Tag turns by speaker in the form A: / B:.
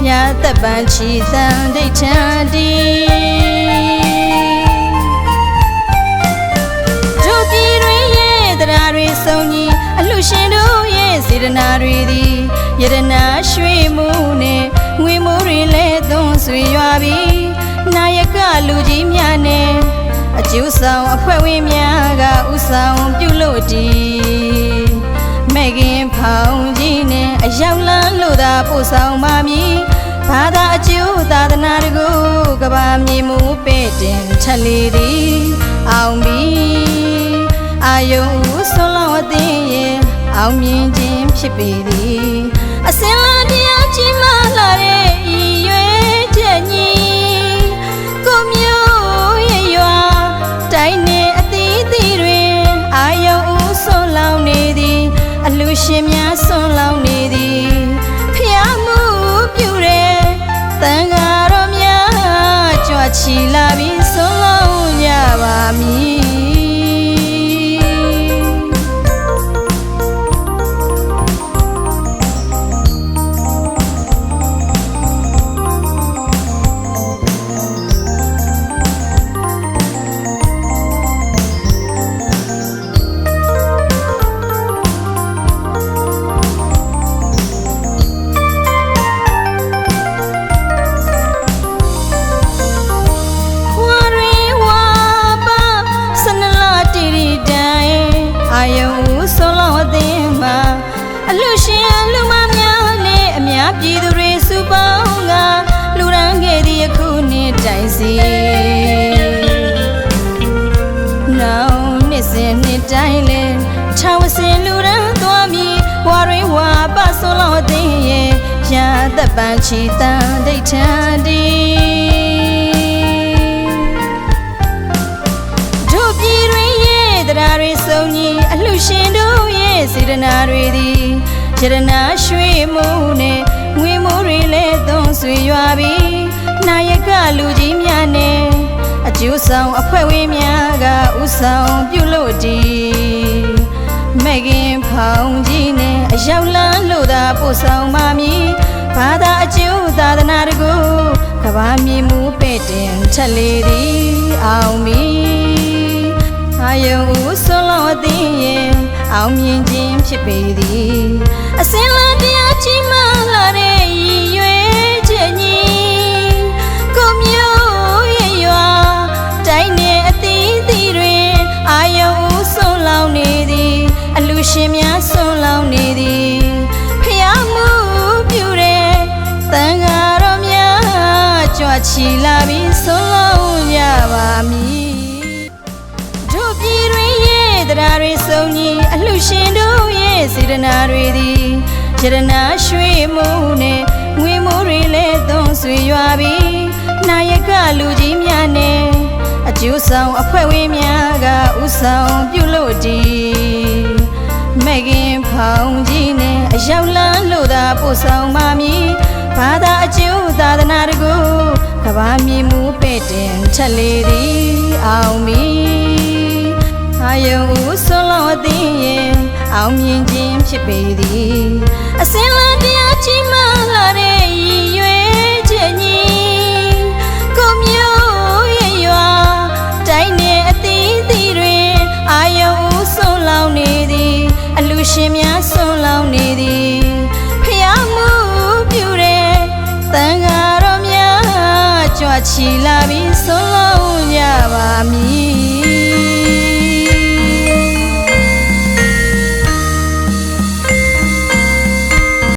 A: ညာသက်ပန်းချီတန်ဒိဋ္ဌံတီတို့ပြည်တွင်ရဲ့တရားတွေဆုံးကြီးအလှရှင်တို့ရဲ့စေတနာတွေသည်ယရနာရွှေမှုနဲ့ငွေမိုးတွေလဲသွန်းဆွေရွာပြီးနာယကလူကြီးများနဲ့အကျိုးဆောင်အဖွဲ့ဝင်များကဥဆောင်ပြုလို့တည်မဲ့ခင်ဖောင်ကြီးနဲ့အရောက်လန်းလို့သာပို့ဆောင်ပါမည်ဘာသာအကျိုးသာသနာတကူကဘာမြေမူပဲ့တင်ထက်လေသည်အောင်ပြီးအာယုံဦးဆွန်လောင်းအသိရဲ့အောင်မြင်ခြင်းဖြစ်ပေသည်အစင်လာတရားကြီးမှလာတဲ့ဤရွယ်ချက်ကြီးကိုမျိုးရဲ့ရွာတိုင်းနေအသီးသီးတွင်အာယုံဦးဆွန်လောင်းနေသည်အလူရှင်များဆွန်လောင်းနေသည်ဖျားမှုပြုတဲ့တန်ဃာတော်များကြွချီလာပြီးဆွန်လောင်းကြပါမည်ပြည်သူတွေစုပေါင်းကလူရန်ခဲ့တဲ့အခုနှစ်တိုင်စီနောင်နှစ်စဉ်နှစ်တိုင်းလဲချောင်းစင်လူရန်သွားမီဝါရင်းဝါပဆွန်လောအသိရဲ့ရာသက်ပန်းချီတန်ဒိဋ္ဌံတီတို့ပြည်တွင်ရဲ့တရားတွေဆုံးကြီးအလှရှင်တို့ရဲ့စေတနာတွေသည်ယရနာရွှေမှုနဲ့ငွေမိုးတွေလဲသွန်းဆွေရွာပြီးနာယကလူကြီးများနဲ့အကျိုးဆောင်အဖွဲ့ဝင်များကဥဆောင်ပြုလို့တည်မဲ့ခင်ဖောင်ကြီးနဲ့အရောက်လန်းလို့သာပို့ဆောင်ပါမည်ဘာသာအကျိုးသာသနာတကူကဘာမြေမူပဲ့တင်ထက်လေသည်အောင်မည်အာယုံဦးဆွန်လောင်းအသိရဲ့အောင်မြင်ခြင်းဖြစ်ပေသည်အစင်လာတရားကြီးမှလာတဲ့ဤရွယ်ချက်ကြီးကိုမျိုးရဲ့ရွာတိုင်းနေအသီးသီးတွင်အာယုံဦးဆွန်လောင်းနေသည်အလူရှင်များဆွန်လောင်းနေသည်ဖျားမှုပြုတဲ့တန်ဃာတော်များကြွချီလာပြီးဆွန်လောင်းကြပါမည်တို့ပြည်တွင်ရဲ့တရားတွေဆုံးကြီးအလှရှင်တို့ရဲ့စေတနာတွေသည်ယရနာရွှေမှုနဲ့ငွေမိုးတွေလဲသွန်းဆွေရွာပြီးနာယကလူကြီးများနဲ့အကျိုးဆောင်အဖွဲ့ဝင်များကဥဆောင်ပြုလို့တည်မဲ့ခင်ဖောင်ကြီးနဲ့အရောက်လန်းလို့သာပို့ဆောင်ပါမည်ဘာသာအကျိုးသာသနာတကူကဘာမြေမူပဲ့တင်ထက်လေသည်အောင်မည်အာယုံဦးဆွန်လောင်းအသိရဲ့အောင်မြင်ခြင်းဖြစ်ပေသည်အစင်လာတရားကြီးမှလာတဲ့ဤရွယ်ချက်ကြီးကိုမျိုးရဲ့ရွာတိုင်းနေအသီးသီးတွင်အာယုံဦးဆွန်လောင်းနေသည်အလူရှင်များဆွန်လောင်းနေသည်ဖျားမှုပြုတဲ့တန်ဃာတော်များကြွချီလာပြီးဆွန်လောင်းကြပါမည်